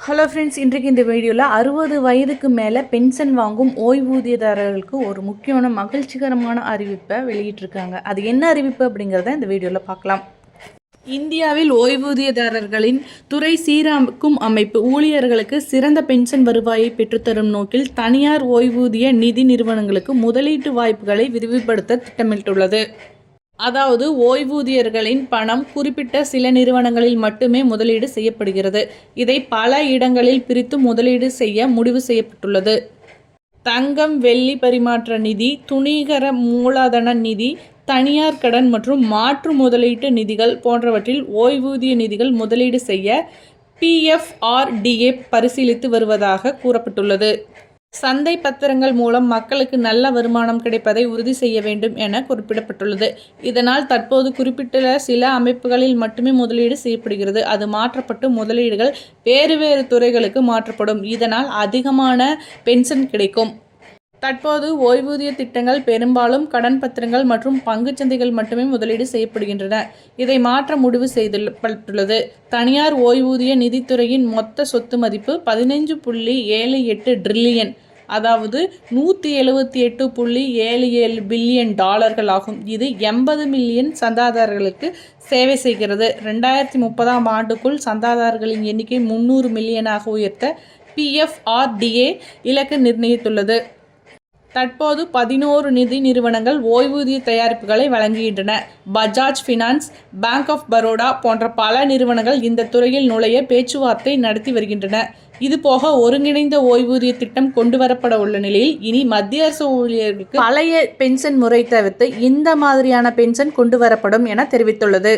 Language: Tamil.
ஹலோ ஃப்ரெண்ட்ஸ், இன்றைக்கு இந்த வீடியோவில் 60 வயதுக்கு மேலே பென்ஷன் வாங்கும் ஓய்வூதியதாரர்களுக்கு ஒரு முக்கியமான மகிழ்ச்சிகரமான அறிவிப்பை வெளியிட்டிருக்காங்க. அது என்ன அறிவிப்பு அப்படிங்கிறத இந்த வீடியோவில் பார்க்கலாம். இந்தியாவில் ஓய்வூதியதாரர்களின் துறை சீராக்கும் அமைப்பு ஊழியர்களுக்கு சிறந்த பென்ஷன் வருவாயை பெற்றுத்தரும் நோக்கில் தனியார் ஓய்வூதிய நிதி நிறுவனங்களுக்கு முதலீட்டு வாய்ப்புகளை விரிவுபடுத்த திட்டமிட்டுள்ளது. அதாவது ஓய்வூதியர்களின் பணம் குறிப்பிட்ட சில நிறுவனங்களில் மட்டுமே முதலீடு செய்யப்படுகிறது. இதை பல இடங்களில் பிரித்து முதலீடு செய்ய முடிவு செய்யப்பட்டுள்ளது. தங்கம், வெள்ளி பரிமாற்ற நிதி, துணிகர மூலதன நிதி, தனியார் கடன் மற்றும் மாற்று முதலீட்டு நிதிகள் போன்றவற்றில் ஓய்வூதிய நிதிகள் முதலீடு செய்ய PFRDA பரிசீலித்து வருவதாக கூறப்பட்டுள்ளது. சந்தை பத்திரங்கள் மூலம் மக்களுக்கு நல்ல வருமானம் கிடைப்பதை உறுதி செய்ய வேண்டும் என குறிப்பிடப்பட்டுள்ளது. இதனால் தற்போது குறிப்பிட்ட சில அமைப்புகளில் மட்டுமே முதலீடு செய்யப்படுகிறது. அது மாற்றப்பட்டு முதலீடுகள் வேறு துறைகளுக்கு மாற்றப்படும். இதனால் அதிகமான பென்ஷன் கிடைக்கும். தற்போது ஓய்வூதிய திட்டங்கள் பெரும்பாலும் கடன் பத்திரங்கள் மற்றும் பங்குச்சந்தைகள் மட்டுமே முதலீடு செய்யப்படுகின்றன. இதை மாற்ற முடிவு செய்யப்பட்டுள்ளது. தனியார் ஓய்வூதிய நிதித்துறையின் மொத்த சொத்து மதிப்பு 15.78 டிரில்லியன், அதாவது $178.77 பில்லியன் ஆகும். இது 80 மில்லியன் சந்தாதாரர்களுக்கு சேவை செய்கிறது. 2030ஆம் ஆண்டுக்குள் சந்தாதாரர்களின் எண்ணிக்கை 300 மில்லியனாக உயர்த்த PFRDA இலக்கு நிர்ணயித்துள்ளது. தற்போது 11 நிதி நிறுவனங்கள் ஓய்வூதிய தயாரிப்புகளை வழங்குகின்றன. Bajaj finance, bank of Baroda போன்ற பல நிறுவனங்கள் இந்த துறையில் நுழைய பேச்சுவார்த்தை நடத்தி வருகின்றன. இதுபோக ஒருங்கிணைந்த ஓய்வூதிய திட்டம் கொண்டுவரப்பட உள்ள நிலையில் இனி மத்திய அரசு ஊழியர்களுக்கு பழைய பென்ஷன் முறை தவிர்த்து இந்த மாதிரியான பென்ஷன் கொண்டுவரப்படும் என தெரிவித்துள்ளது.